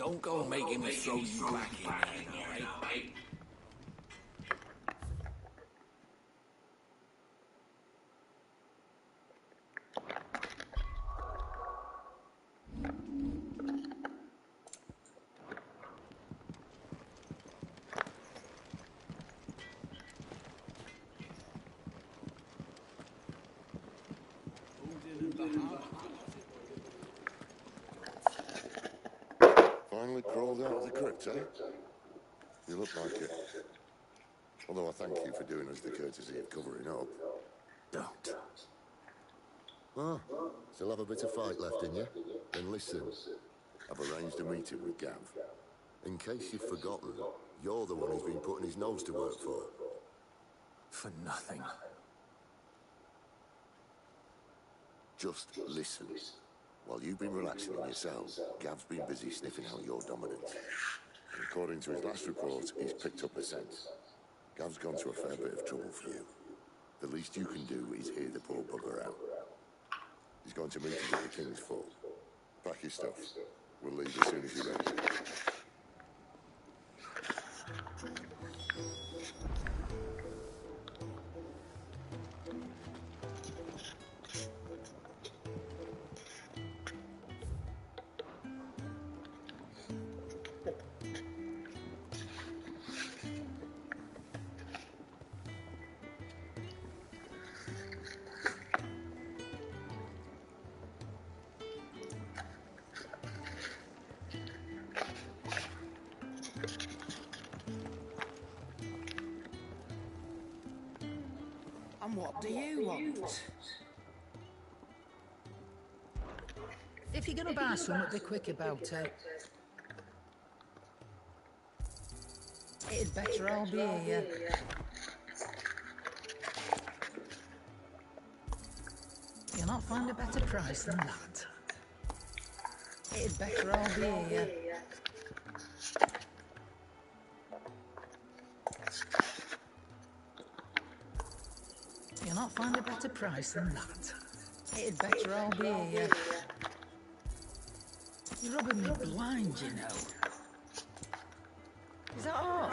Don't go making me throw you back in there now, eh? Finally crawled out of the crypt, eh? You look like it. Although I thank you for doing us the courtesy of covering up. Don't. Ah, still have a bit of fight left in you? Then listen. I've arranged a meeting with Gav. In case you've forgotten, you're the one who's been putting his nose to work for. For nothing. Just listen. While you've been relaxing in your cell, Gav's been busy sniffing out your dominance. And according to his last report, he's picked up a scent. Gav's gone to a fair bit of trouble for you. The least you can do is hear the poor bugger out. He's going to meet us at the King's Fall. Pack your stuff. We'll leave as soon as you're ready. And what do you want? If you're gonna buy something, be quick about it. It'd better all be here. You'll not find a better price than that. It'd better all be here. You'll not find a better price than that. It'd better all be here. You're rubbing me blind, you know. Is that all?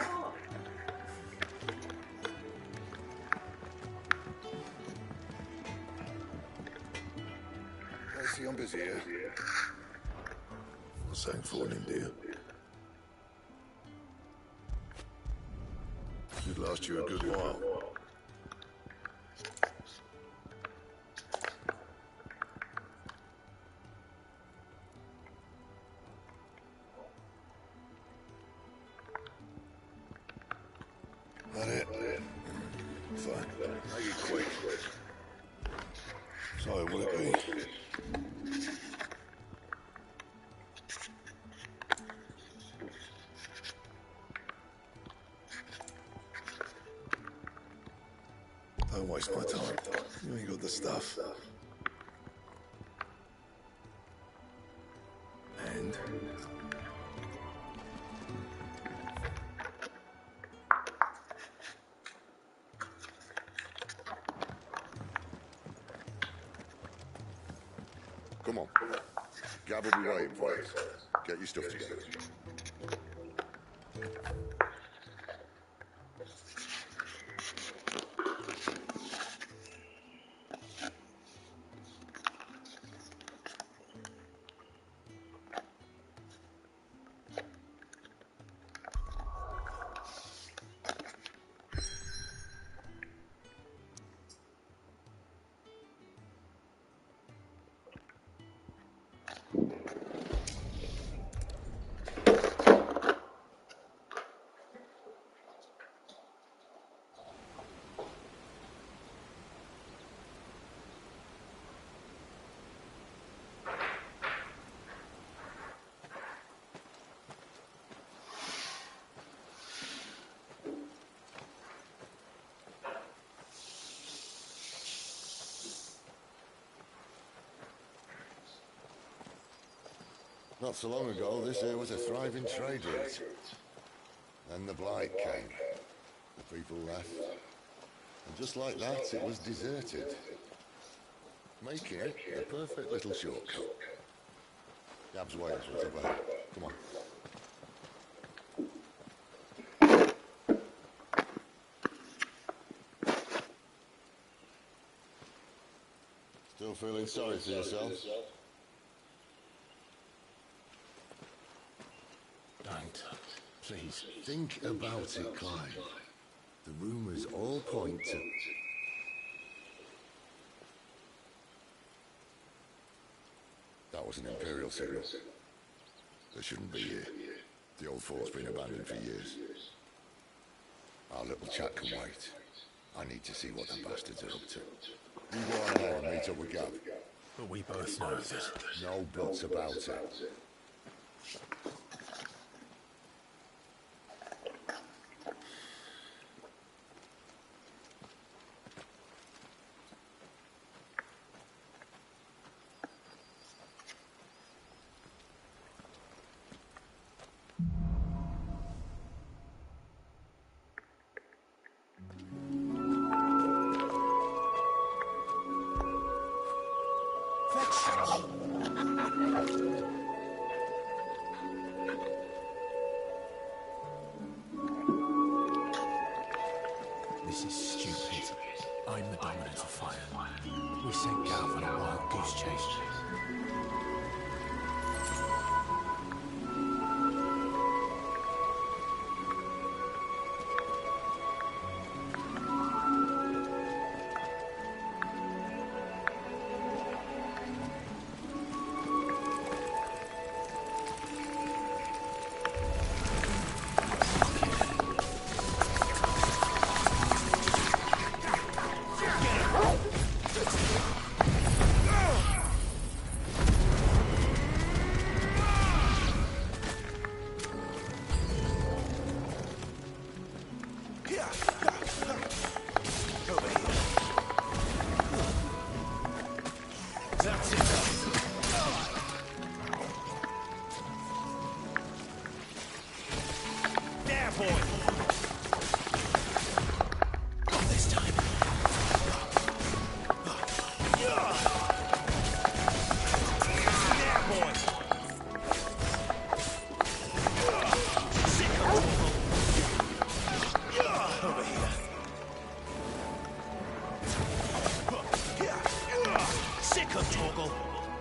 I see I'm busy here. What's that for in India? Should last you a good while. That it? Fine. Make it quick. So will it be? Don't waste my time. You ain't got the stuff. And? Come on. Gav will be waiting for us. Get your stuff together. Not so long ago, this here was a thriving trade route. Then the blight came. The people left. And just like that, it was deserted. Making it a perfect little shortcut. Gab's waiting for us up ahead. Come on. Still feeling sorry for yourself? Don't. Please. Think about it, Clive. The rumours all point to... That was an Imperial signal. They shouldn't be here. The old fort's been abandoned for years. Our little chat can wait. I need to see what the bastards are up to. You go on ahead and meet up with Gav. But we both know that. No buts about it. This is stupid. I'm the dominant of fire. We sent Gav on a wild goose chase.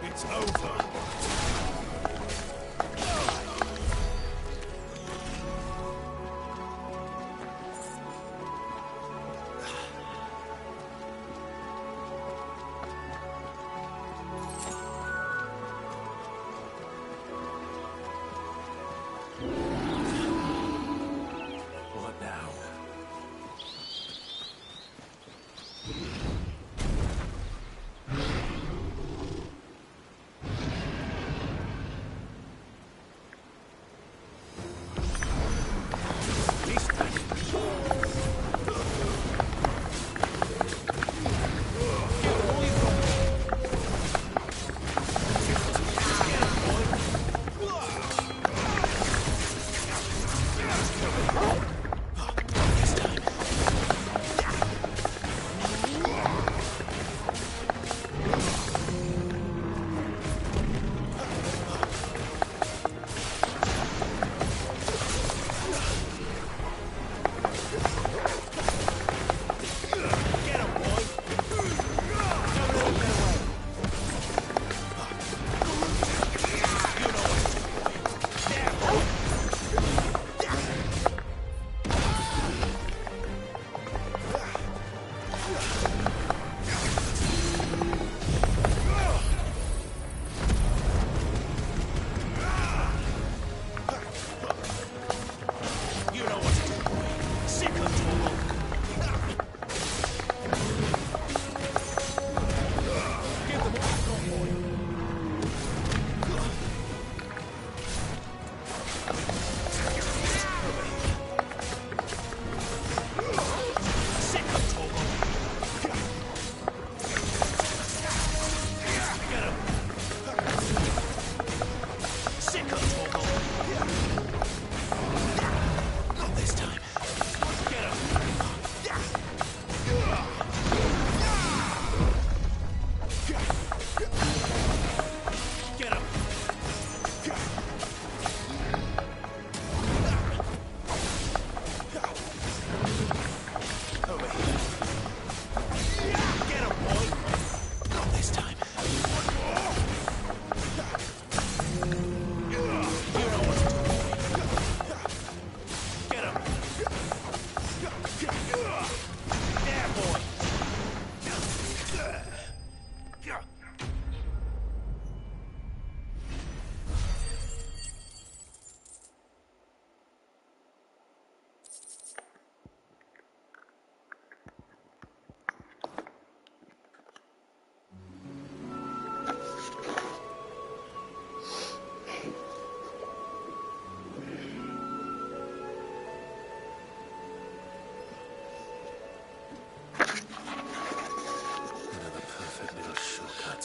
It's over. What now?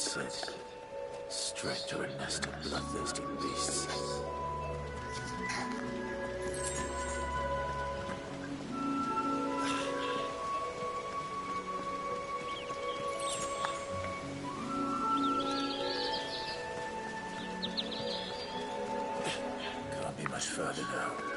That's it. Straight to a nest of bloodthirsty beasts. Can't be much further now.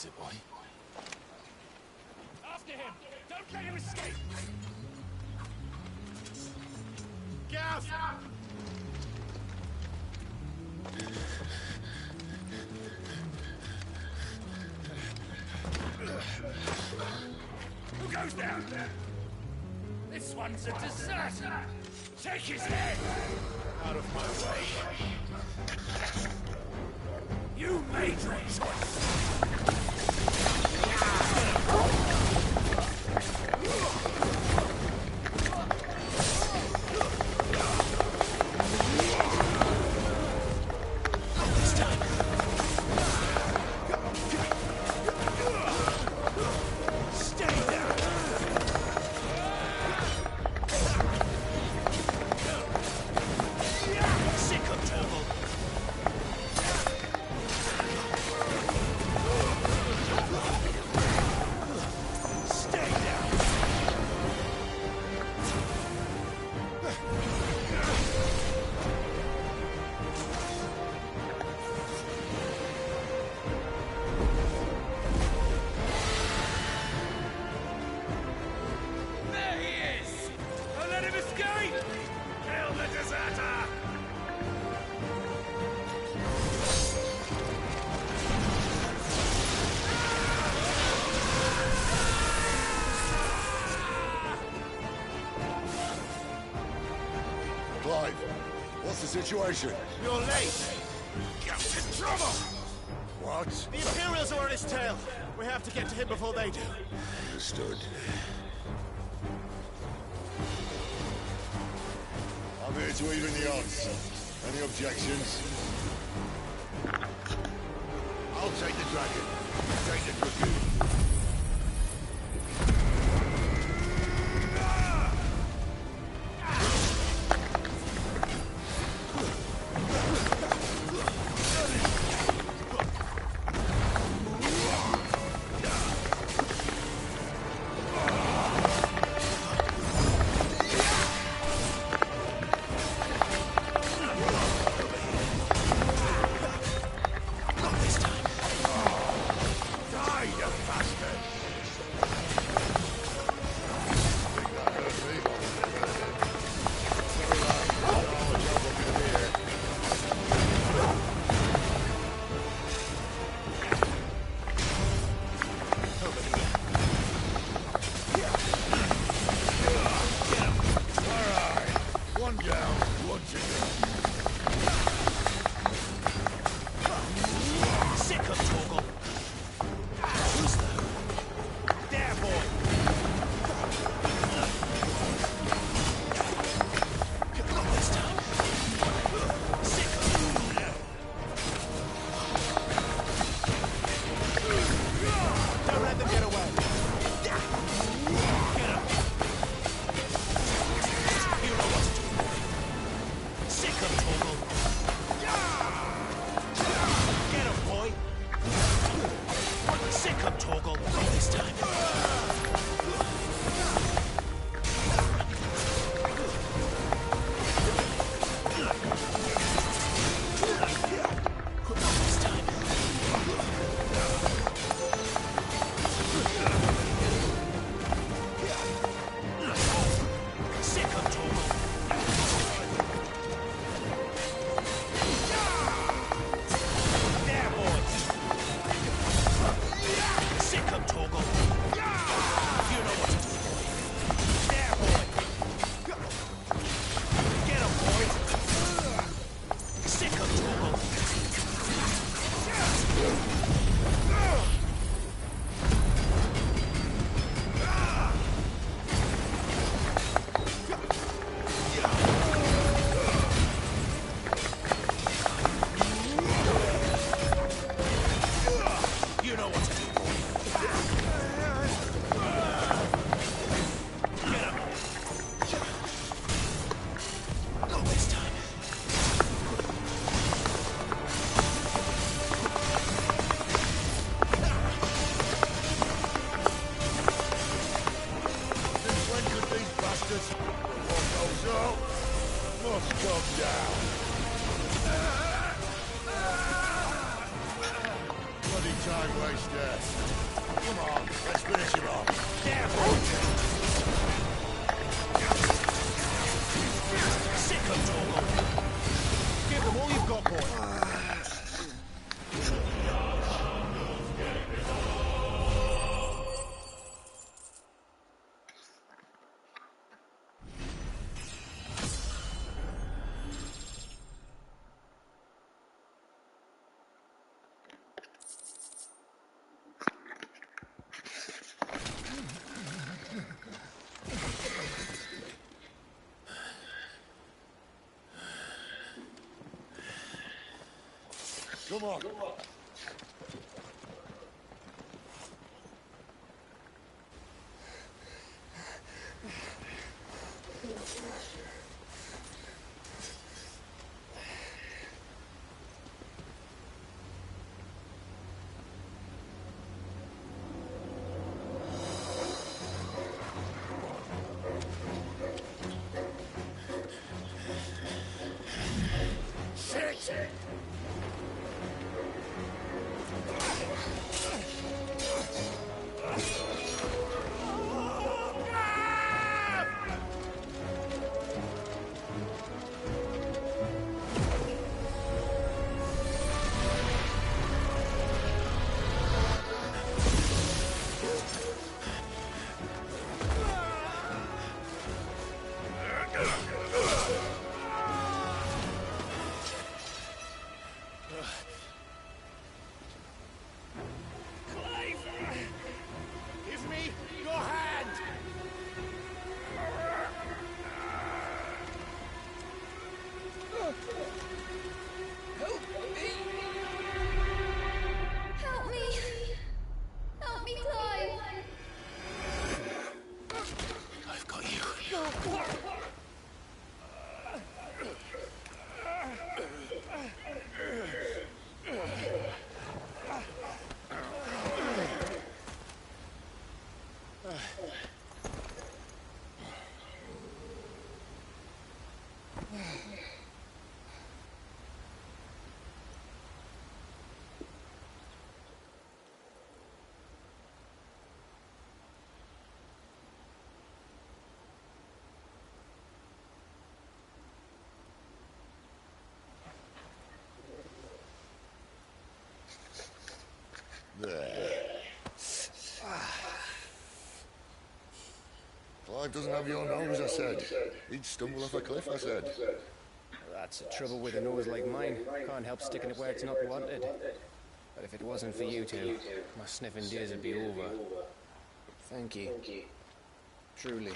is it, boy? After him! Don't let him escape! Gav! Who goes down? This one's a deserter! Take his head! Out of my way. You made your choice! Clive, what's the situation? You're late. Captain Trouble! What? The Imperials are on his tail. We have to get to him before they do. Understood. I'm here to even the odds. Any objections? I'll take the dragon. Take the dragoon. Bloody time waster. you got, boy? Come on. Shit! Give me your hand! Help me! Help me, Clive! I've got you. There. Clive doesn't have your nose, I said. He'd stumble off a cliff, I said. That's the trouble with a nose like mine. Can't help sticking it where it's not wanted. But if it wasn't for you two, my sniffing days would be over. Thank you. Truly.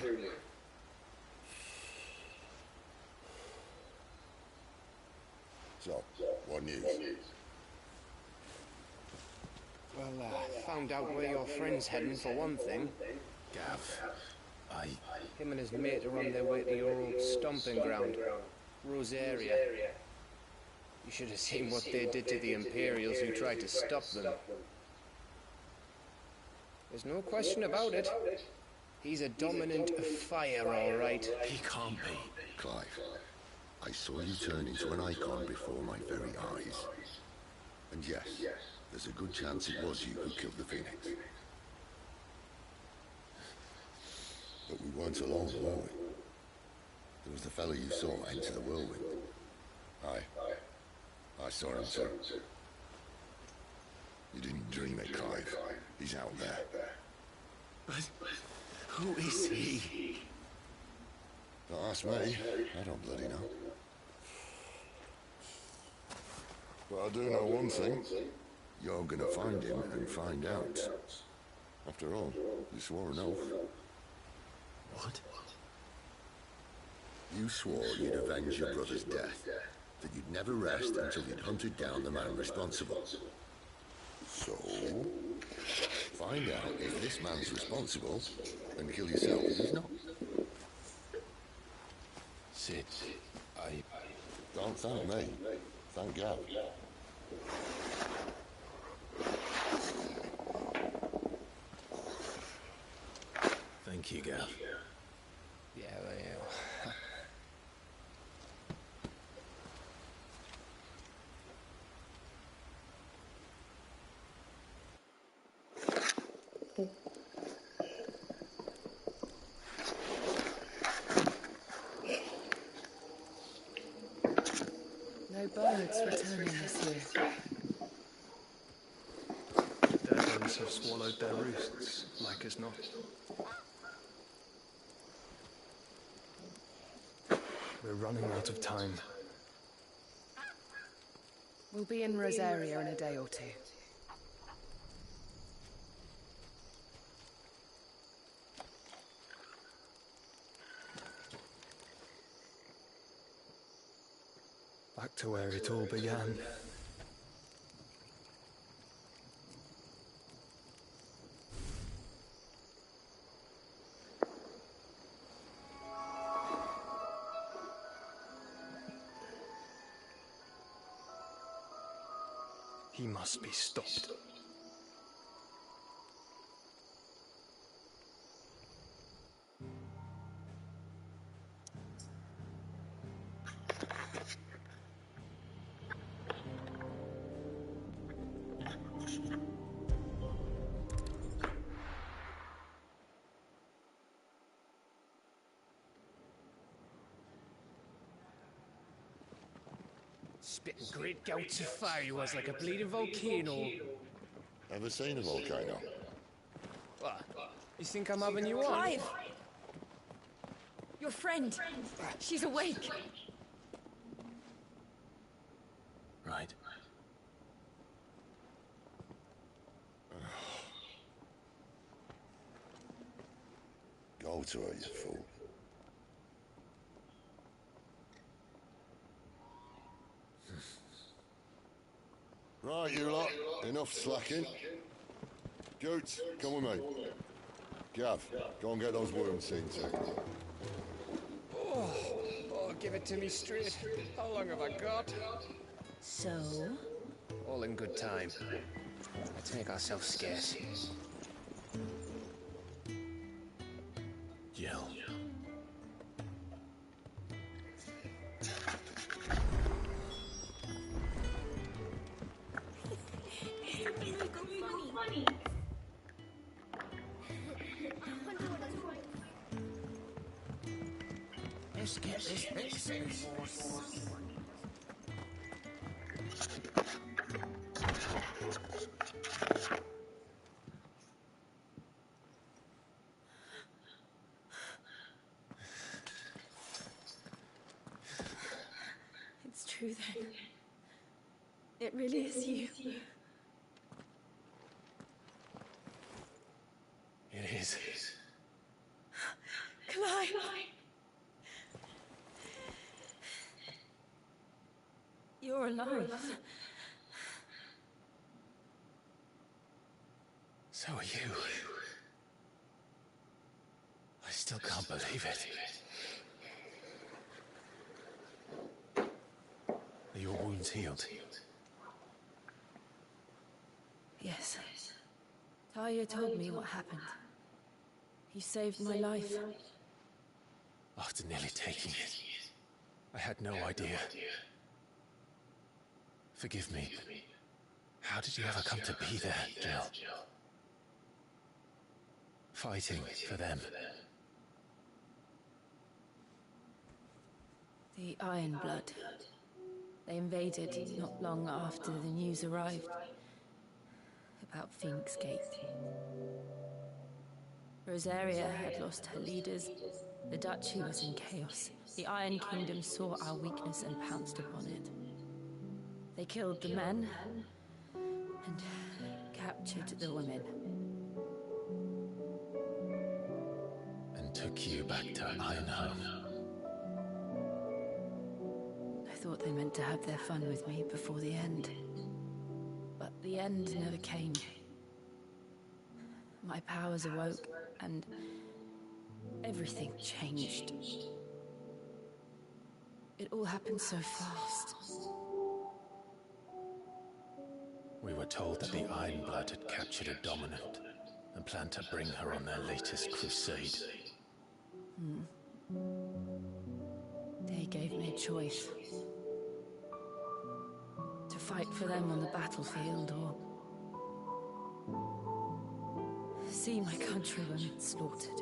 So, what news? Well, found out where your friend's heading for one thing. Gav, Him and his mate are on their way to your old stomping ground, Rosaria. You should have seen what they did to the Imperials who tried to stop them. There's no question about it. He's a dominant of fire, all right. he can't be. Clive, I saw you turn into an icon before my very eyes. And yes, there's a good chance it was you who killed the Phoenix. But we weren't alone, were we? There was the fellow you saw enter the whirlwind. I saw him too. You didn't dream it, Clive. He's out there. But who is he? Don't ask me. I don't bloody know. But I do know one thing. You're gonna find him and find out. After all, you swore an oath. What? You swore you'd avenge your brother's death. That you'd never rest until you'd hunted down the man responsible. So, find out if this man's responsible, and kill yourself if he's not. Sid, Don't thank me. Thank Gav. Thank you, Gav. Yeah, well, yeah. Now no birds returning this year. Dead ones have swallowed their roosts, like as not. We're running out of time. We'll be in Rosaria in a day or two. Back to where it all began. He must be stopped. Spitting great gouts of fire he was, like a bleeding volcano. Ever seen a volcano? What? You think I'm having you on? Clive! Your friend. She's awake. Right. Go to her, you fool. Right, you lot. Enough slacking. Goots, come with me. Gav, go and get those wounds seen to. Oh, give it to me straight. How long have I got? So? All in good time. Let's make ourselves scarce. Jill. Let's get this fixed. It's true then. It really is you. It is. Clive! You're alive. So are you. I still can't believe it. Are your wounds healed? Yes. Talia told me what happened. You saved my life. After nearly taking it, I had no idea. Forgive me. How did you ever come to be there, Jill? Fighting for them. The Iron Blood. They invaded not long after the news arrived about Phoenix Gate. Rosaria had lost her leaders. The Duchy was in chaos. The Iron Kingdom saw our weakness and pounced upon it. They killed the men and captured the women. And took you back to Ironholm. I thought they meant to have their fun with me before the end. But the end never came. My powers awoke and everything changed. It all happened so fast. We were told that the Iron Blood had captured a dominant and planned to bring her on their latest crusade. They gave me a choice. To fight for them on the battlefield or see my countrymen slaughtered.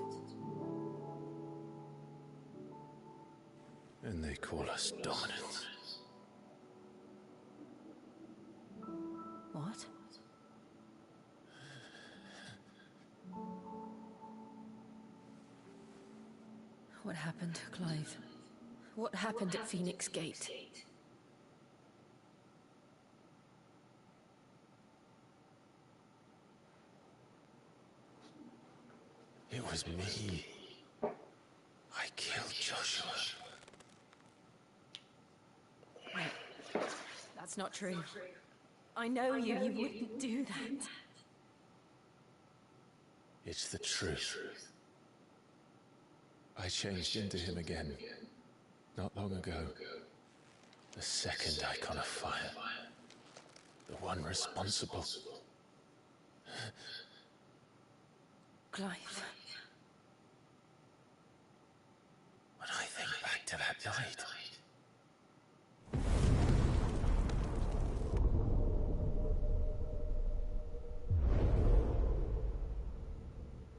And they call us dominants. What happened, Clive? What happened at Phoenix Gate? It was me. I killed Joshua. No, that's not true. I know you wouldn't do that. It's the truth. I changed into him again, not long ago. The second icon of fire. The one responsible. Clive. When I think back to that night...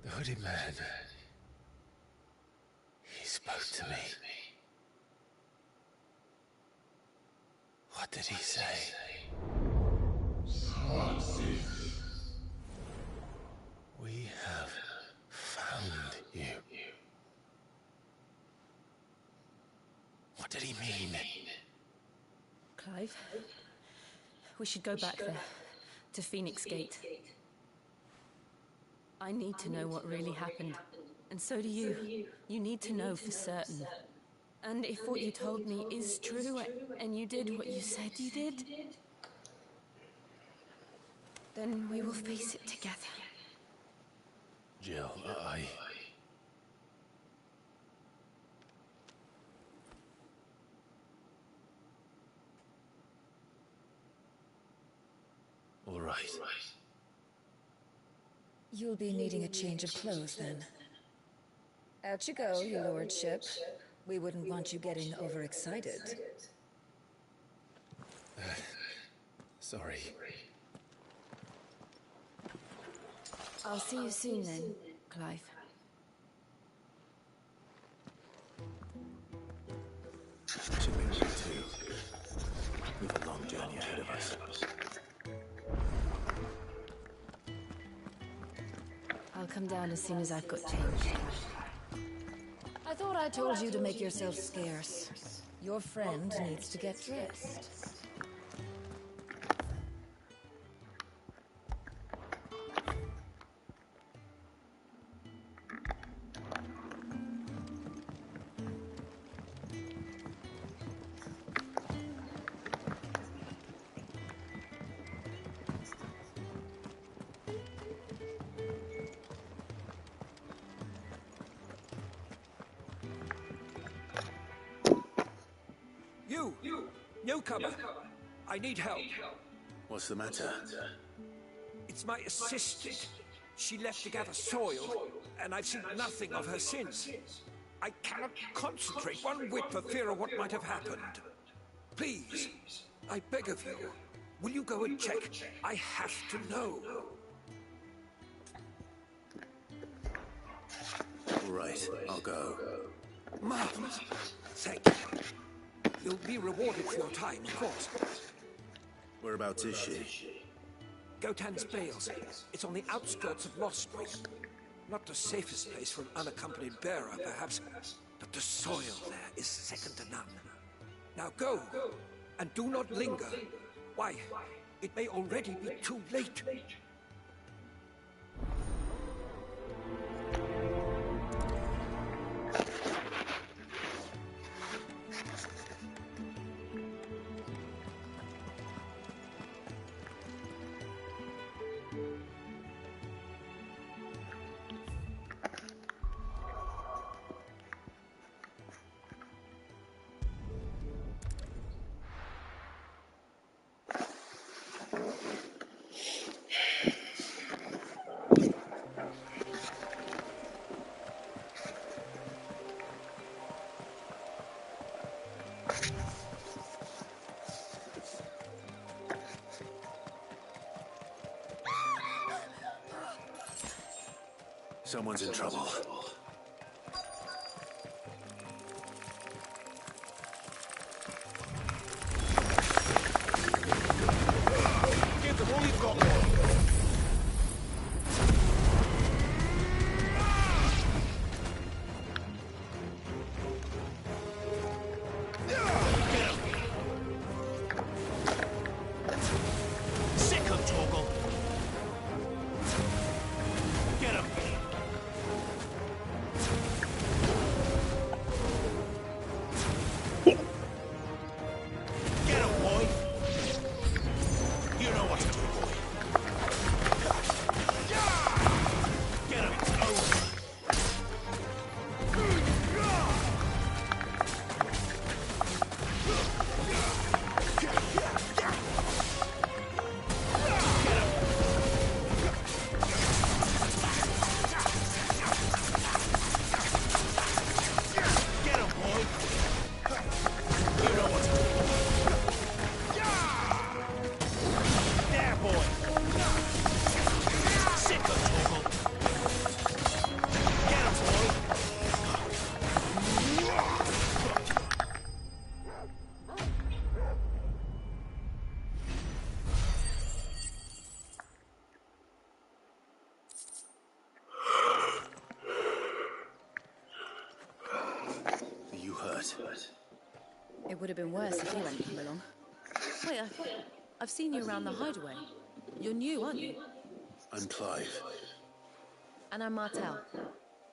The hooded man... He spoke to me. What did he say? We have found you. What did he mean? Clive, we should go back there, to Phoenix Gate. I need to know what really happened, and so do you. You need to know for certain. And if what you told me is true, and you did what you said you did, then we will face it together. Jill, All right. You'll be needing a change of clothes then. Out you go, your lordship. We wouldn't want you getting overexcited. Sorry. I'll see you soon then, Clive. Should we move too? We have a long journey ahead of us. I'll come down as soon as I've got change. I thought I told you to make yourself scarce. Your friend needs to get dressed. You! Newcomer! I need help. What's the matter? It's my assistant. She left to gather soil, and I've seen nothing of her since. I cannot concentrate one whit for fear of what might have happened. Please, I beg of you, will you go and check? I have to know. All right, I'll go. Marvelous. Thank you. You'll be rewarded for your time, of course. Whereabouts is she? Gotan's Bales. It's on the outskirts of Lost Spring. Not the safest place for an unaccompanied bearer, perhaps, but the soil there is second to none. Now go, and do not linger. Why, it may already be too late. Someone's in trouble. Give them all you've got. hurt. It would have been worse if you hadn't come along. Wait, I've seen you around the hideaway. You're new, aren't you? I'm Clive. And I'm Martel.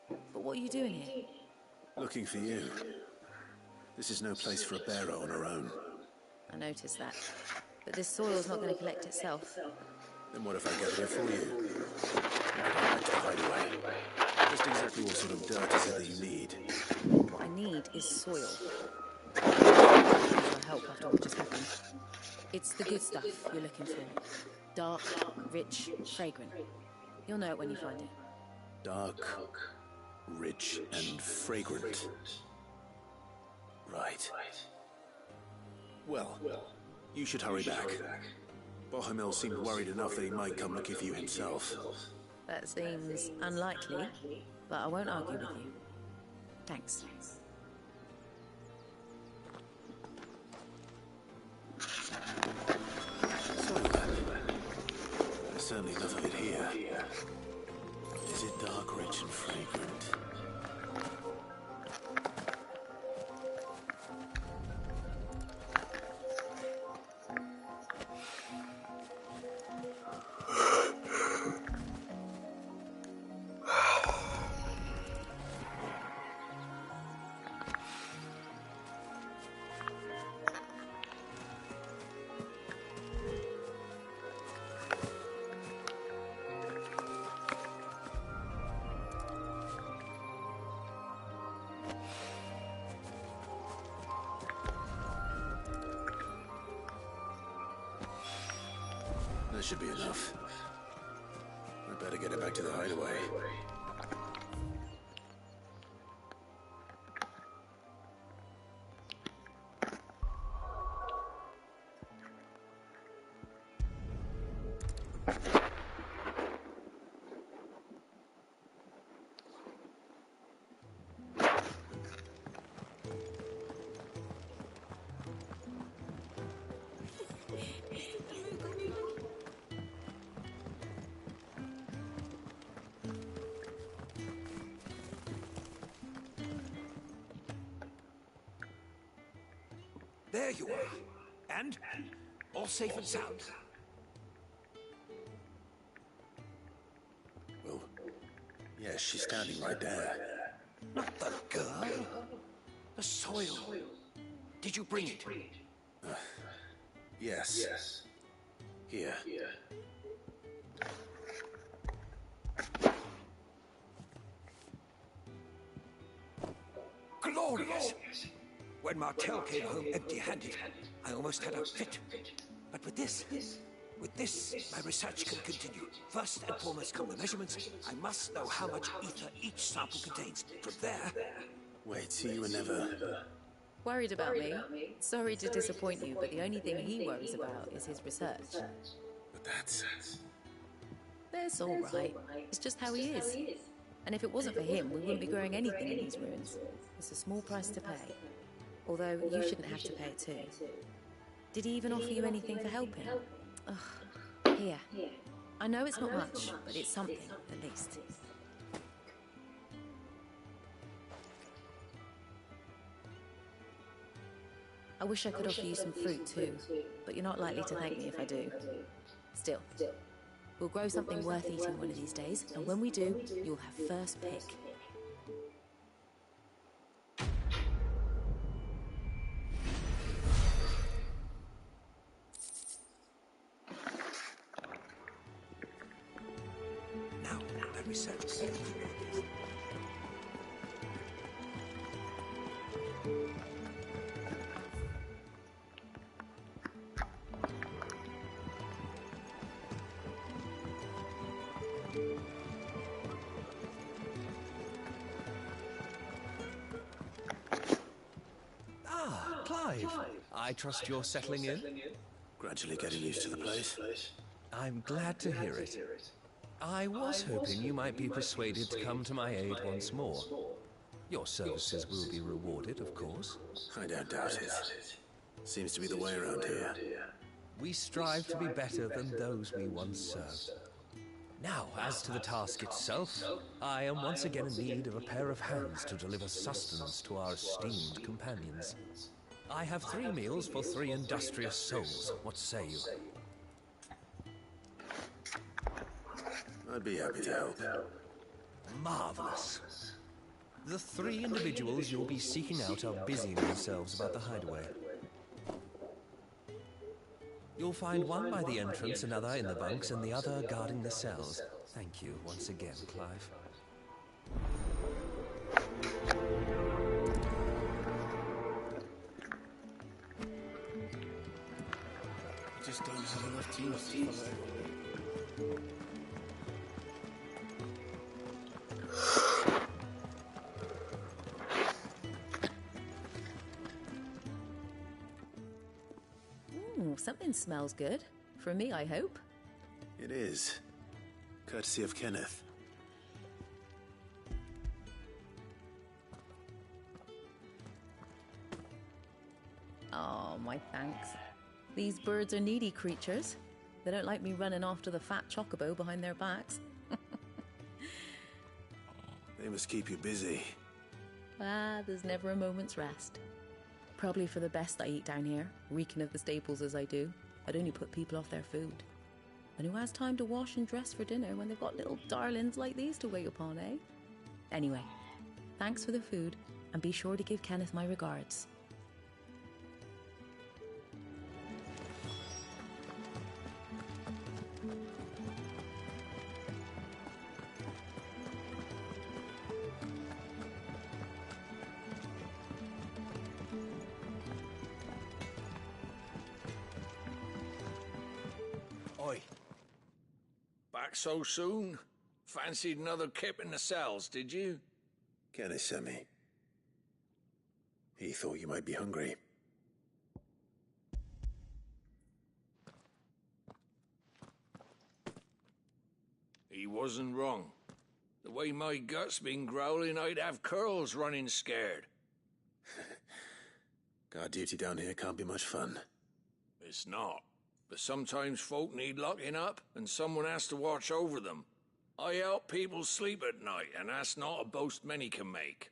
But what are you doing here? Looking for you. This is no place for a bearer on her own. I noticed that. But this soil's not going to collect itself. Then what if I gather it for you? Back to the hideaway. Just exactly what sort of dirt is it that you need? What I need is soil. It'll help after what just happened. It's the good stuff you're looking for. Dark, rich, fragrant. You'll know it when you find it. Dark, rich, and fragrant. Right. Well, you should hurry back. Bohemil seemed worried enough that he might come looking for you himself. That seems unlikely, but I won't argue with you. Thanks. So, there's certainly enough of it here. Is it dark, rich, and fragrant? That should be enough. I better get it back to the hideaway. There you are. And all safe and sound. Well, yes, she's standing right there. Not the girl. The soil. Did you bring it? Yes. Here. Glorious! When Martel came home empty-handed, I almost had a fit. But with this, my research can continue. First and foremost come the measurements. I must know how much ether each sample contains. From there... Wait, so you were never... Worried about me? Sorry to disappoint you, but the only thing he worries about is his research. But that's... That's all right. It's just how he is. And if it wasn't for him, we wouldn't be growing anything in these ruins. It's a small price to pay. Although you shouldn't have to pay it too. Did he even offer you anything for helping? Ugh. Here. I know it's not much, but it's something, at least. I wish I could offer you some fruit too, but you're not likely to thank me if I do. Still, we'll grow something worth eating one of these days, and when we do, you'll have first pick. Now, my research. Clive, I trust you're settling in? Gradually getting used to the place. I'm glad to hear it. I was hoping you might be persuaded to come to my aid once more. Your services will be rewarded, of course. I don't doubt it. Seems to be the way around here. We strive to be better than those we once served. Now, as to the task itself, I am once again in need of a pair of hands to deliver sustenance to our esteemed companions. I have 3 meals for 3 industrious souls. What say you? I'd be happy to help. Marvelous. The 3 individuals you'll be seeking out are busying themselves about the hideaway. You'll find one by the entrance, another in the bunks, and the other guarding the cells. Thank you once again, Clive. I just don't have enough teams to follow. Something smells good. For me, I hope. It is. Courtesy of Kenneth. Oh, my thanks. These birds are needy creatures. They don't like me running after the fat chocobo behind their backs. They must keep you busy. There's never a moment's rest. Probably for the best I eat down here, reeking of the staples as I do. I'd only put people off their food. And who has time to wash and dress for dinner when they've got little darlings like these to wait upon, eh? Anyway, thanks for the food, and be sure to give Kenneth my regards. Oi. Back so soon? Fancied another kip in the cells, did you? Kenneth sent me. He thought you might be hungry. He wasn't wrong. The way my gut's been growling, I'd have curls running scared. Guard duty down here can't be much fun. It's not. But sometimes folk need locking up, and someone has to watch over them. I help people sleep at night, and that's not a boast many can make.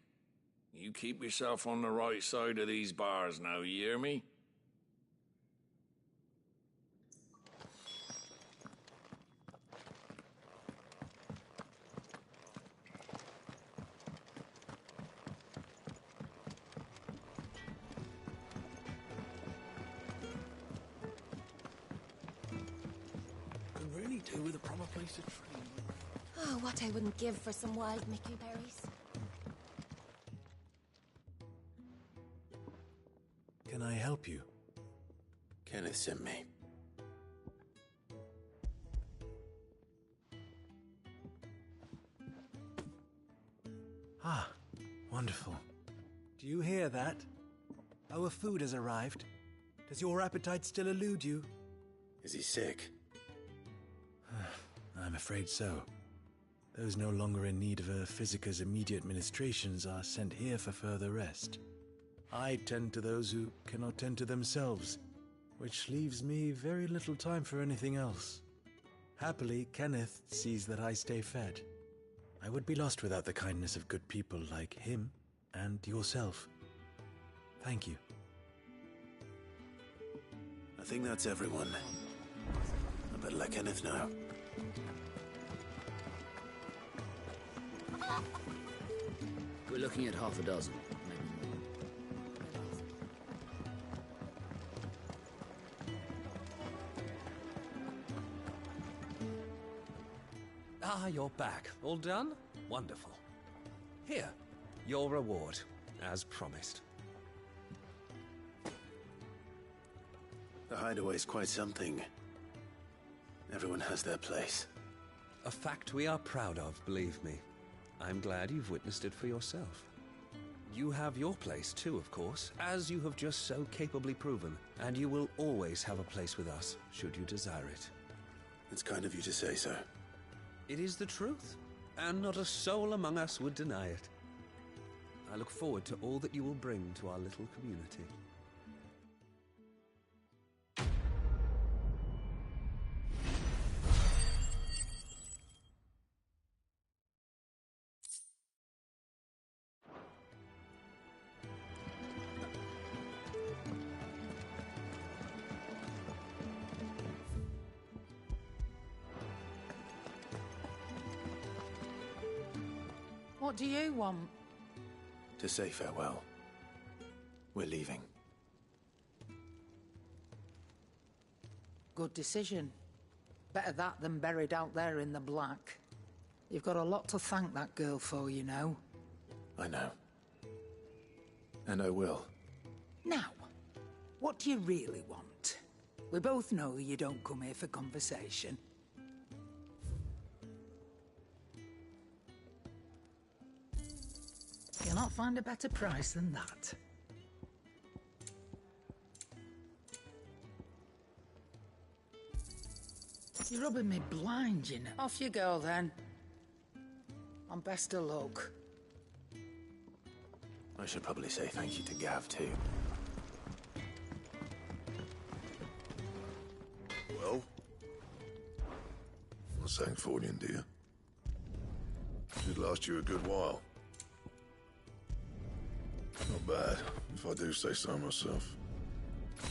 You keep yourself on the right side of these bars now, you hear me? Do with a proper place to train. Oh, what I wouldn't give for some wild Mickey berries. Can I help you? Kenneth sent me. Ah, wonderful. Do you hear that? Our food has arrived. Does your appetite still elude you? Is he sick? I'm afraid so. Those no longer in need of a physicus immediate ministrations are sent here for further rest. I tend to those who cannot tend to themselves, which leaves me very little time for anything else. Happily, Kenneth sees that I stay fed. I would be lost without the kindness of good people like him and yourself. Thank you. I think that's everyone. I better let Kenneth know. We're looking at half a dozen, maybe more. Ah, you're back. All done? Wonderful. Here, your reward, as promised. The hideaway's quite something. Everyone has their place. A fact we are proud of, believe me. I'm glad you've witnessed it for yourself. You have your place too, of course, as you have just so capably proven, and you will always have a place with us, should you desire it. It's kind of you to say so. It is the truth, and not a soul among us would deny it. I look forward to all that you will bring to our little community. What do you want? To say farewell. We're leaving. Good decision. Better that than buried out there in the black. You've got a lot to thank that girl for, you know. I know. And I will. Now, what do you really want? We both know you don't come here for conversation. You'll not find a better price than that. You're rubbing me blind, you know. Off you go, then. And best of luck. I should probably say thank you to Gav, too. Well? Not saying Fordian, dear. Should last you a good while. Not bad, if I do say so myself.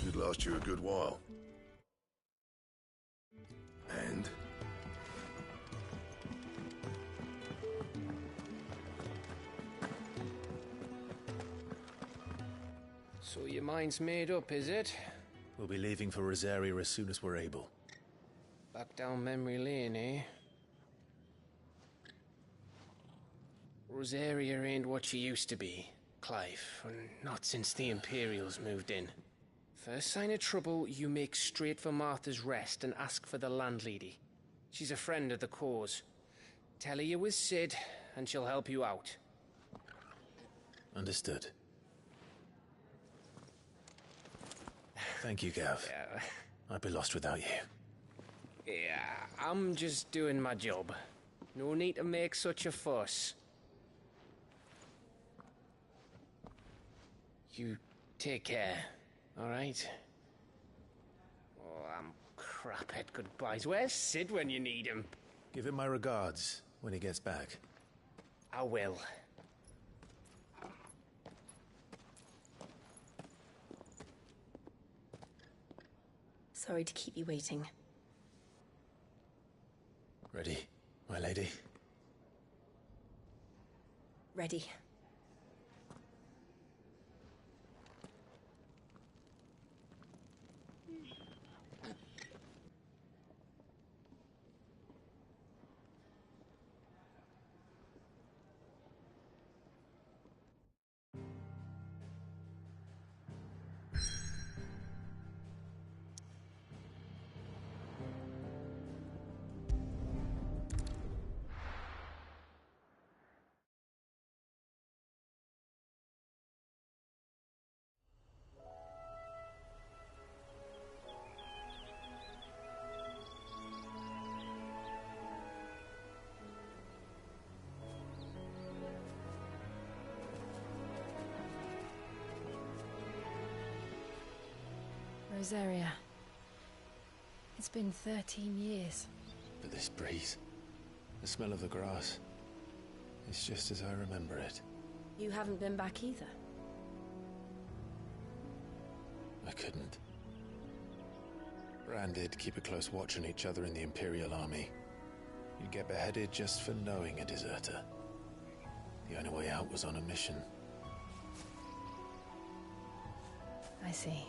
Should last you a good while. And? So your mind's made up, is it? We'll be leaving for Rosaria as soon as we're able. Back down memory lane, eh? Rosaria ain't what she used to be, Clive, and not since the Imperials moved in. First sign of trouble, you make straight for Martha's Rest and ask for the landlady. She's a friend of the cause. Tell her you was Sid, and she'll help you out. Understood. Thank you, Gav. Yeah. I'd be lost without you. Yeah, I'm just doing my job. No need to make such a fuss. You take care, alright? Oh, I'm crap at goodbyes. Where's Sid when you need him? Give him my regards when he gets back. I will. Sorry to keep you waiting. Ready, my lady? Ready. Rosaria. It's been 13 years. But this breeze, the smell of the grass, it's just as I remember it. You haven't been back either. I couldn't. Bran did keep a close watch on each other in the Imperial Army. You'd get beheaded just for knowing a deserter. The only way out was on a mission. I see.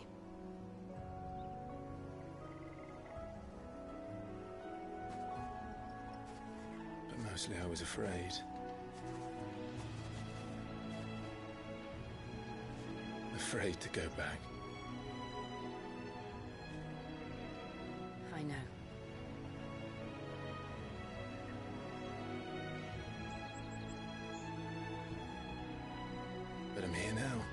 But mostly I was afraid. Afraid to go back. I know. But I'm here now.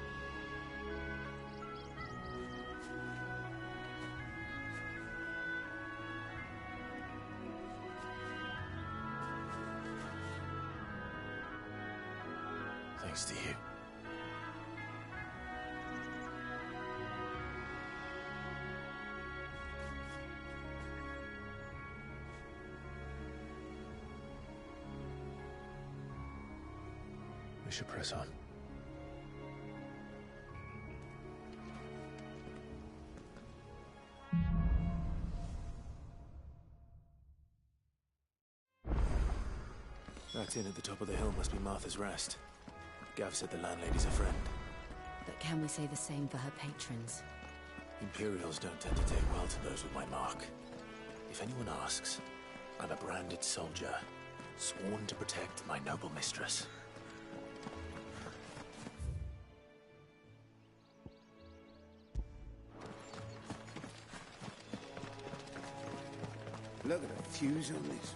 Thanks to you. We should press on. That inn at the top of the hill must be Martha's Rest. Gav said the landlady's a friend. But can we say the same for her patrons? Imperials don't tend to take well to those with my mark. If anyone asks, I'm a branded soldier, sworn to protect my noble mistress. Look at the fuse on this.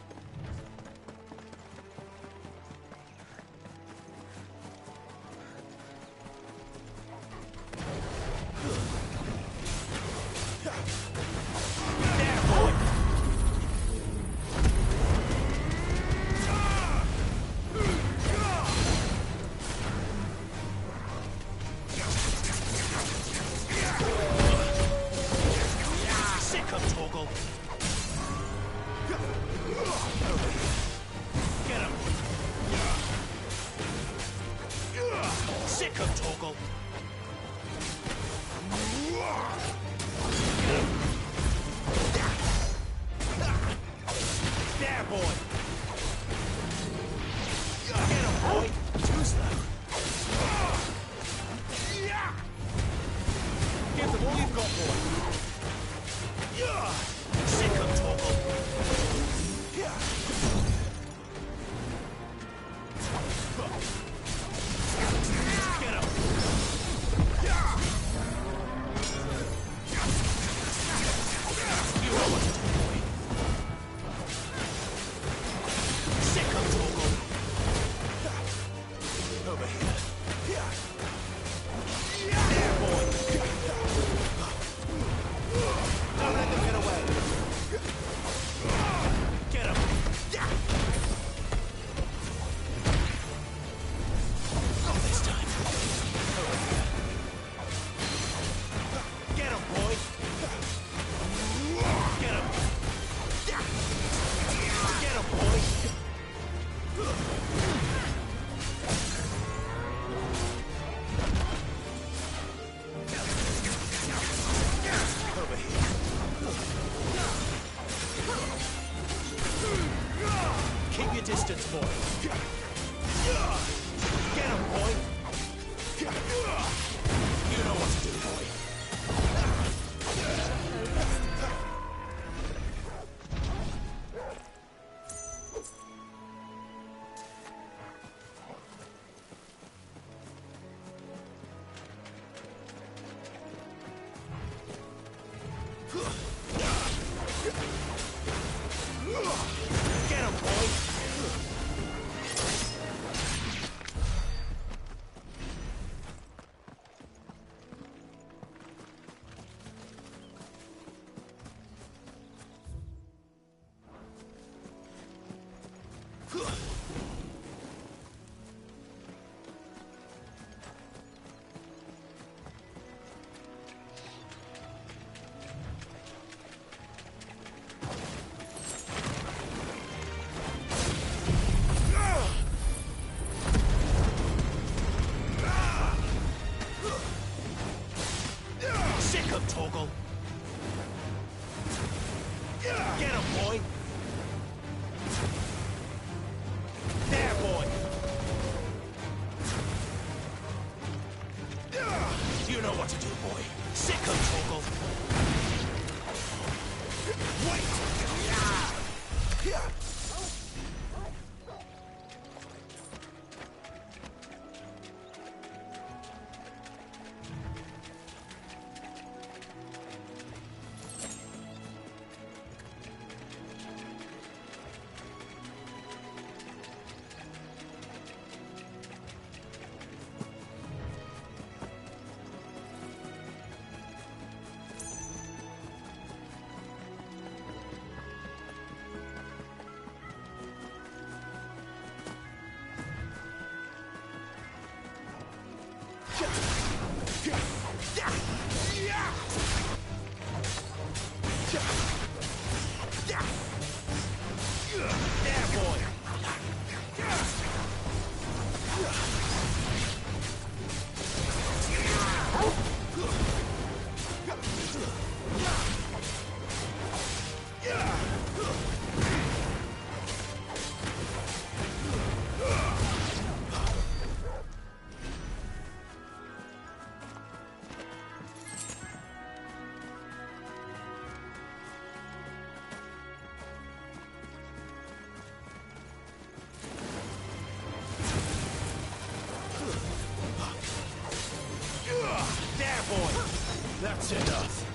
That's enough.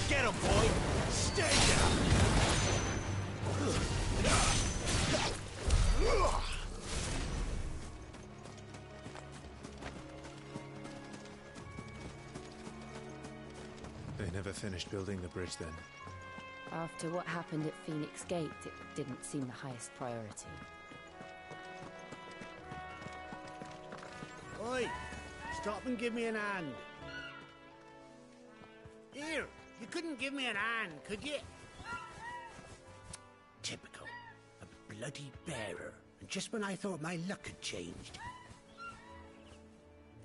Get him, boy! Stay down! They never finished building the bridge then. After what happened at Phoenix Gate, it didn't seem the highest priority. Oi! Stop and give me an hand. Here, you couldn't give me an hand, could you? Typical. A bloody bearer. And just when I thought my luck had changed.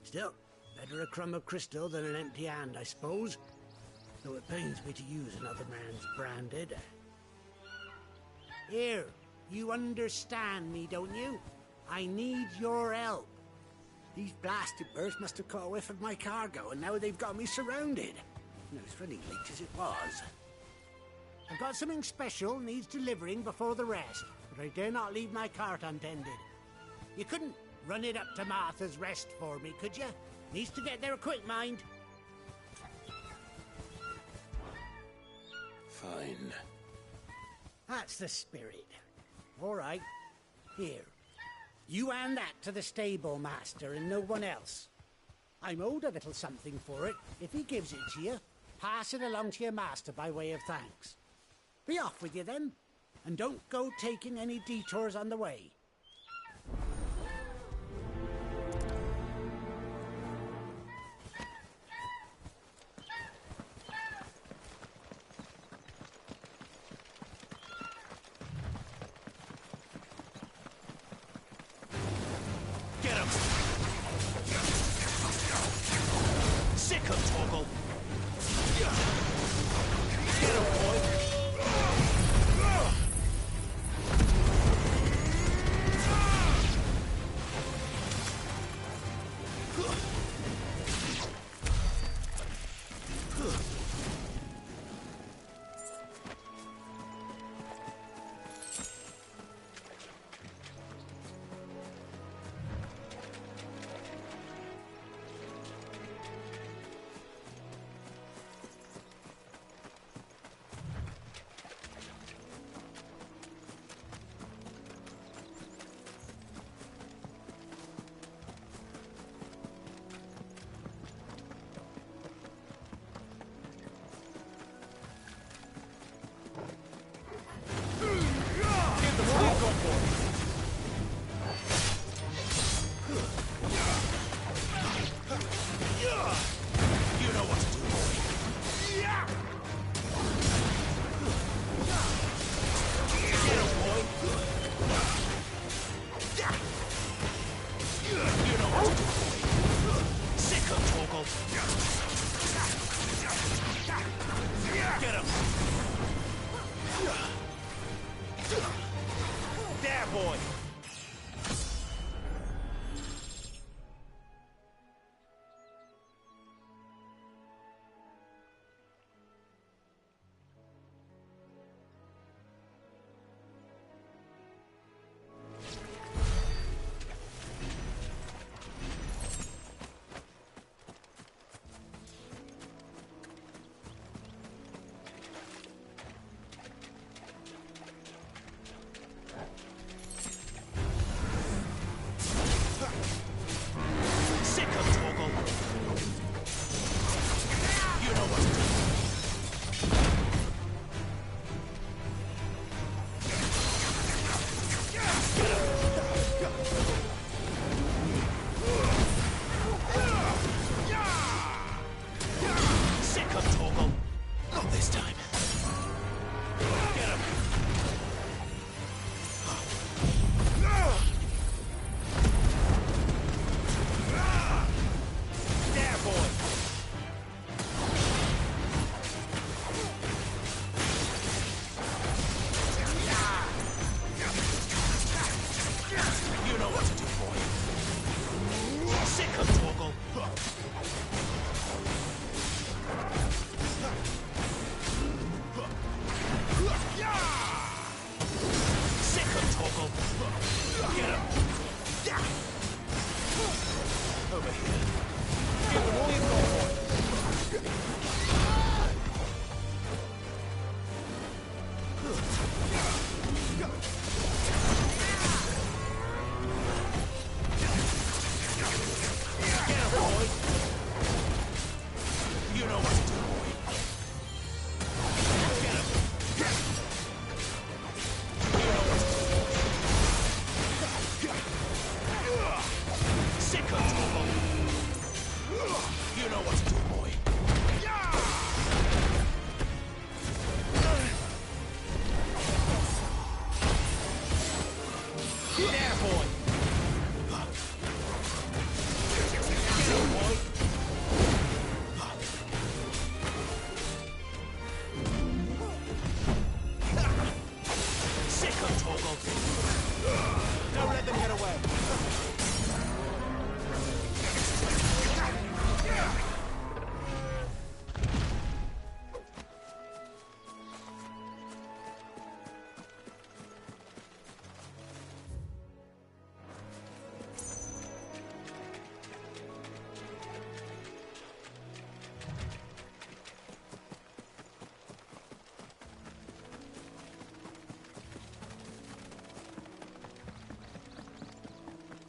Still, better a crumb of crystal than an empty hand, I suppose. Though it pains me to use another man's branded. Here, you understand me, don't you? I need your help. These blasted birds must have caught a whiff of my cargo, and now they've got me surrounded. No, it's running late as it was. I've got something special needs delivering before the rest, but I dare not leave my cart untended. You couldn't run it up to Martha's Rest for me, could you? Needs to get there quick, mind. Fine. That's the spirit. All right. Here. You hand that to the stable master and no one else. I'm owed a little something for it. If he gives it to you, pass it along to your master by way of thanks. Be off with you then, and don't go taking any detours on the way.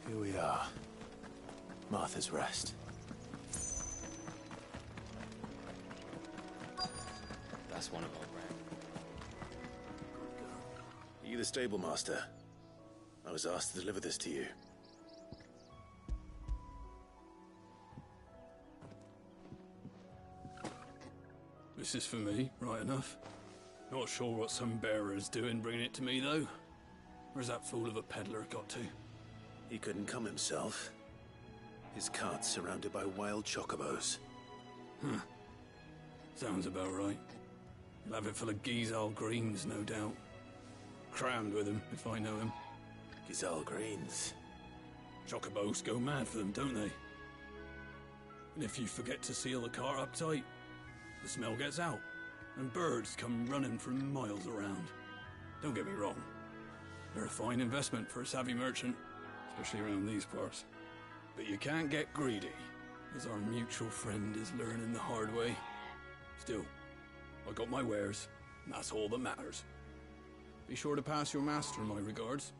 Here we are. Martha's Rest. That's one of our brand. Are you the stable master? I was asked to deliver this to you. This is for me, right enough. Not sure what some bearer's doing bringing it to me, though. Where's that fool of a peddler got to? He couldn't come himself. His cart's surrounded by wild chocobos. Huh. Sounds about right. He'll have it full of Gizal greens, no doubt. Crammed with him, if I know him. Gizal greens? Chocobos go mad for them, don't they? And if you forget to seal the cart up tight, the smell gets out, and birds come running from miles around. Don't get me wrong. They're a fine investment for a savvy merchant, especially around these parts. But you can't get greedy, as our mutual friend is learning the hard way. Still, I got my wares, and that's all that matters. Be sure to pass your master my regards.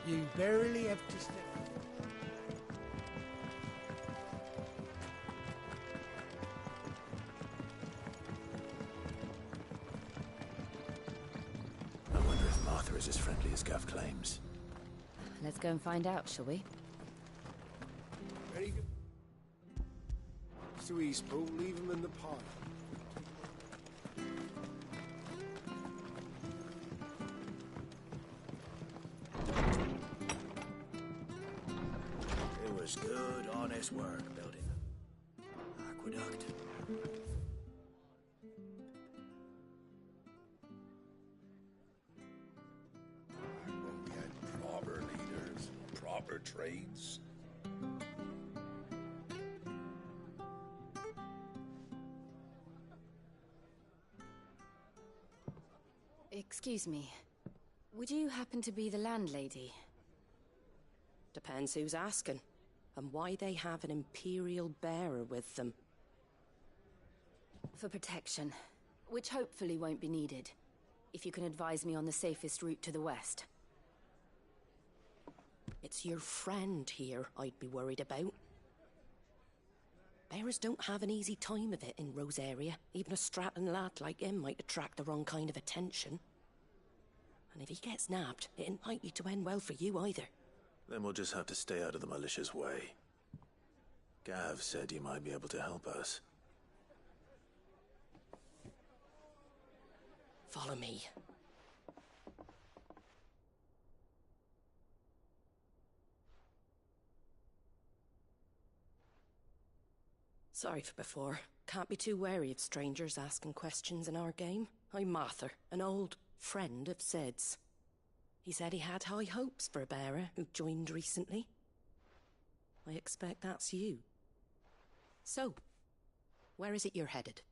You barely have to step. I wonder if Martha is as friendly as Gav claims. Let's go and find out, shall we? Very good. So he spoke, leave him in the pot. It was good, honest work building aqueduct. When we had proper leaders, proper trades. Excuse me. Would you happen to be the landlady? Depends who's asking, and why they have an Imperial bearer with them. For protection, which hopefully won't be needed. If you can advise me on the safest route to the west. It's your friend here I'd be worried about. Bearers don't have an easy time of it in Rosaria. Even a Stratton lad like him might attract the wrong kind of attention. And if he gets nabbed, it ain't likely to end well for you either. Then we'll just have to stay out of the malicious way. Gav said he might be able to help us. Follow me. Sorry for before. Can't be too wary of strangers asking questions in our game. I'm Martha, an old friend of Sid's. He said he had high hopes for a bearer who joined recently. I expect that's you. So, where is it you're headed?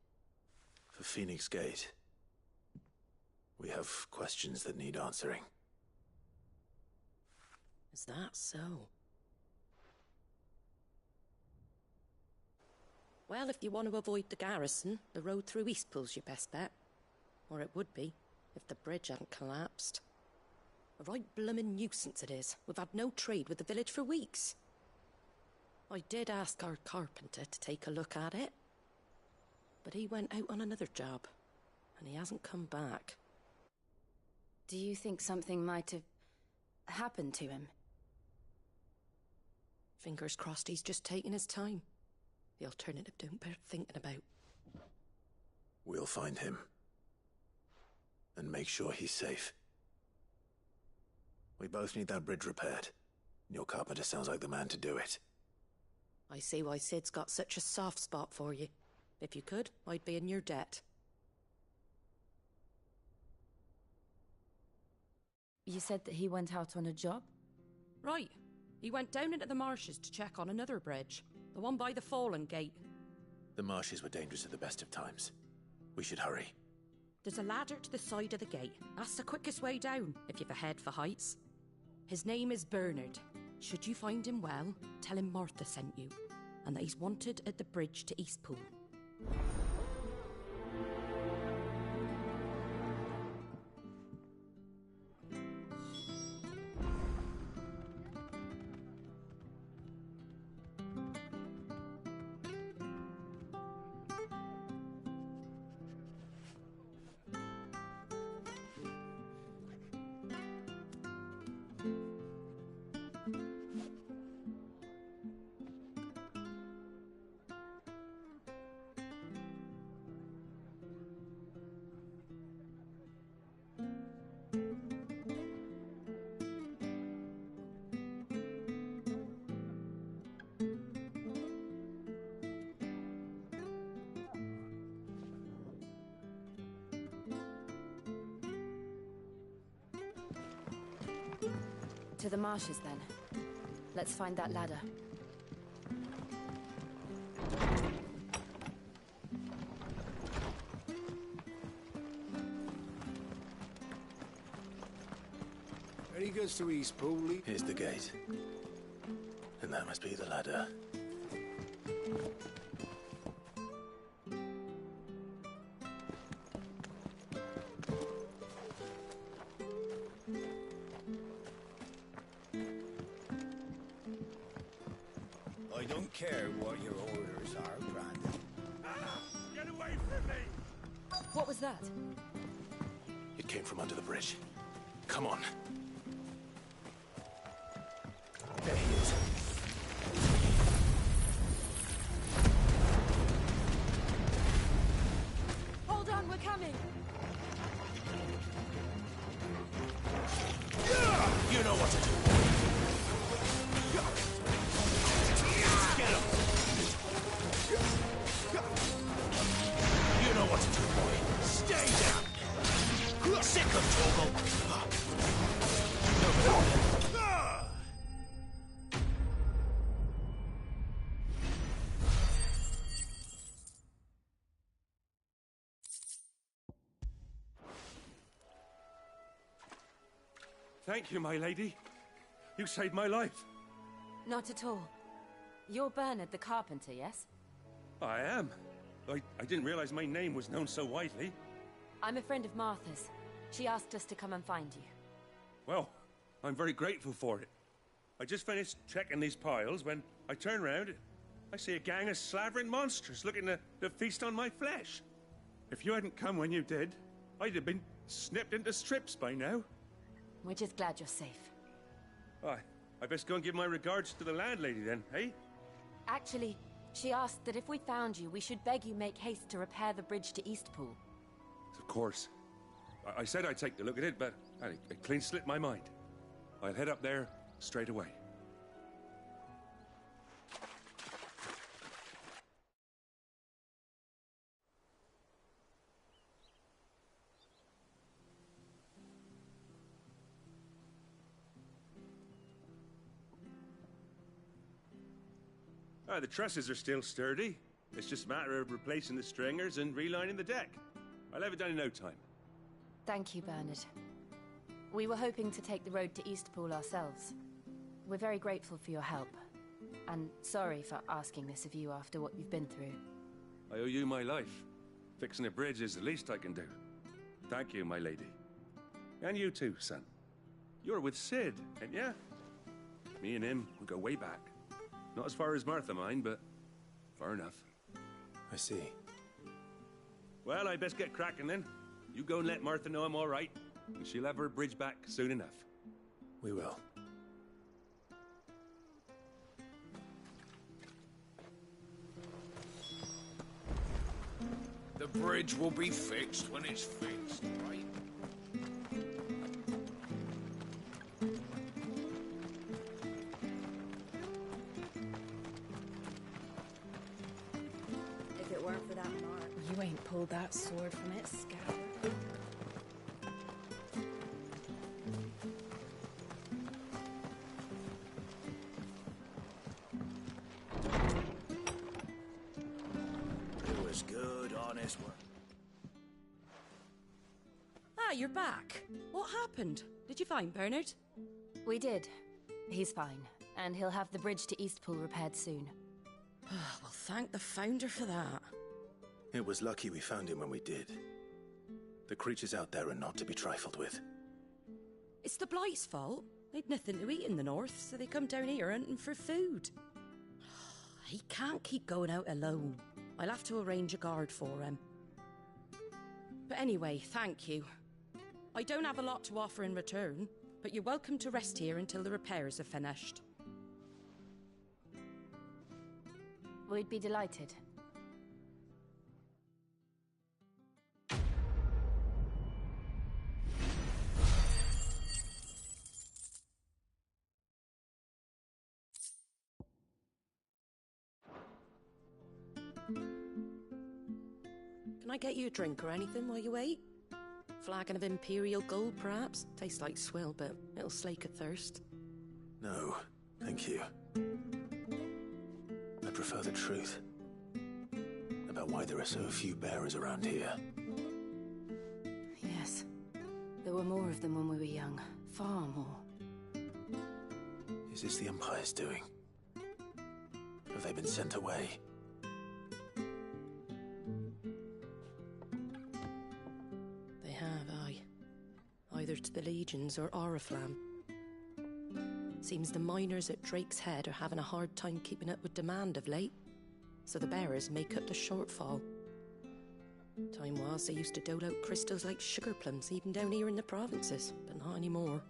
For Phoenix Gate. We have questions that need answering. Is that so? Well, if you want to avoid the garrison, the road through Eastpool's your best bet. Or it would be, if the bridge hadn't collapsed. A right bloomin' nuisance it is. We've had no trade with the village for weeks. I did ask our carpenter to take a look at it. But he went out on another job, and he hasn't come back. Do you think something might have happened to him? Fingers crossed he's just taking his time. The alternative don't bear thinking about. We'll find him. And make sure he's safe. We both need that bridge repaired. Your carpenter sounds like the man to do it. I see why Sid's got such a soft spot for you. If you could, I'd be in your debt. You said that he went out on a job? Right. He went down into the marshes to check on another bridge. The one by the Fallen Gate. The marshes were dangerous at the best of times. We should hurry. There's a ladder to the side of the gate. That's the quickest way down, if you've a head for heights. His name is Bernard. Should you find him well, tell him Martha sent you, and that he's wanted at the bridge to Eastpool. To the marshes, then. Let's find that ladder. Any goods to Eastpool, Lee? Here's the gate. And that must be the ladder. I don't care what your orders are, Grandad. Get away from me! What was that? It came from under the bridge. Come on. There he is. Hold on, we're coming! You know what to do. Get him! You know what to do, boy. Stay down! Sick of trouble! Thank you, my lady. You saved my life. Not at all. You're Bernard the carpenter, yes? I am. I didn't realize my name was known so widely. I'm a friend of Martha's. She asked us to come and find you. Well, I'm very grateful for it. I just finished checking these piles when I turn around. I see a gang of slavering monsters looking to feast on my flesh. If you hadn't come when you did, I'd have been snipped into strips by now. We're just glad you're safe. I best go and give my regards to the landlady then, eh? Actually, she asked that if we found you, we should beg you make haste to repair the bridge to Eastpool. Of course. I said I'd take a look at it, but it clean slipped my mind. I'll head up there straight away. The trusses are still sturdy. It's just a matter of replacing the stringers and relining the deck. I'll have it done in no time. Thank you, Bernard. We were hoping to take the road to Eastpool ourselves. We're very grateful for your help. And sorry for asking this of you after what you've been through. I owe you my life. Fixing a bridge is the least I can do. Thank you, my lady. And you too, son. You're with Sid, ain't ya? Me and him, we go way back. Not as far as Martha, mind, but far enough. I see. Well, I best get cracking then. You go and let Martha know I'm all right, and she'll have her bridge back soon enough. We will. The bridge will be fixed when it's fixed, right? If it weren't for that mark, you ain't pulled that sword from its scabbard. It was good, honest work. you're back. What happened? Did you find Bernard? We did. He's fine, and he'll have the bridge to Eastpool repaired soon. Well, thank the Founder for that. It was lucky we found him when we did. The creatures out there are not to be trifled with. It's the Blight's fault. They'd nothing to eat in the north, so they come down here hunting for food. He can't keep going out alone. I'll have to arrange a guard for him. But anyway, thank you. I don't have a lot to offer in return, but you're welcome to rest here until the repairs are finished. We'd be delighted. Can I get you a drink or anything while you wait? Flagon of Imperial Gold, perhaps? Tastes like swill, but it'll slake a thirst. No, thank you. I prefer the truth about why there are so few bearers around here. Yes. There were more of them when we were young. Far more. Is this the Empire's doing? Have they been sent away? They have, aye. Either to the Legions or Oriflamme. Seems the miners at Drake's Head are having a hard time keeping up with demand of late, so the bearers make up the shortfall. Time was they used to dole out crystals like sugar plums even down here in the provinces, but not anymore.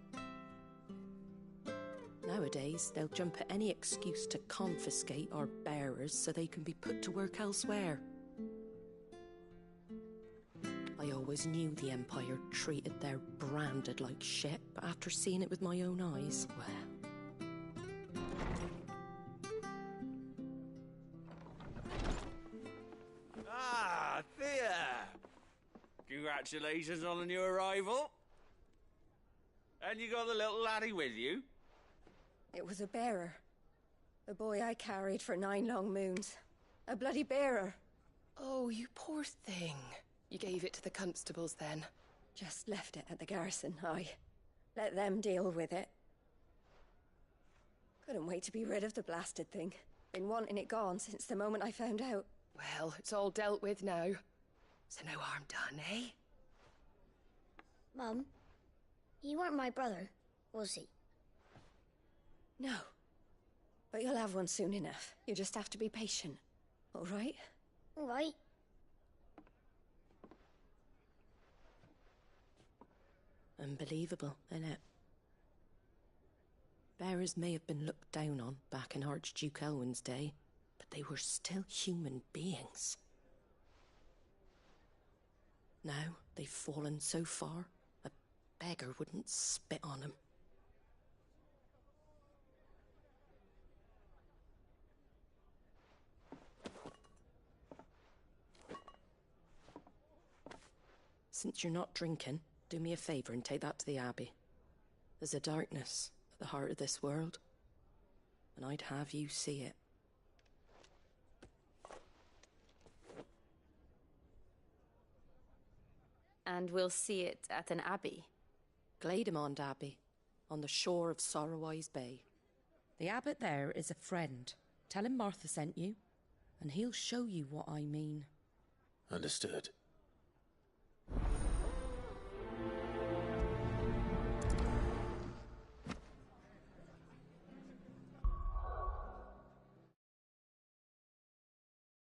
Nowadays, they'll jump at any excuse to confiscate our bearers so they can be put to work elsewhere. I always knew the Empire treated their branded like shit, but after seeing it with my own eyes, well... Ah, Thea! Congratulations on the new arrival. And you got the little laddie with you? It was a bearer. The boy I carried for 9 long moons. A bloody bearer. Oh, you poor thing. You gave it to the constables then? Just left it at the garrison, aye. Let them deal with it. Couldn't wait to be rid of the blasted thing. Been wanting it gone since the moment I found out. Well, it's all dealt with now. So no harm done, eh? Mum, you weren't my brother, was he? No. But you'll have one soon enough. You just have to be patient. All right? All right. Unbelievable, innit? Bearers may have been looked down on back in Archduke Elwin's day, but they were still human beings. Now they've fallen so far, a beggar wouldn't spit on them. Since you're not drinking, do me a favour and take that to the Abbey. There's a darkness at the heart of this world, and I'd have you see it. And we'll see it at an abbey? Glademond Abbey, on the shore of Sorrowise Bay. The abbot there is a friend. Tell him Martha sent you, and he'll show you what I mean. Understood.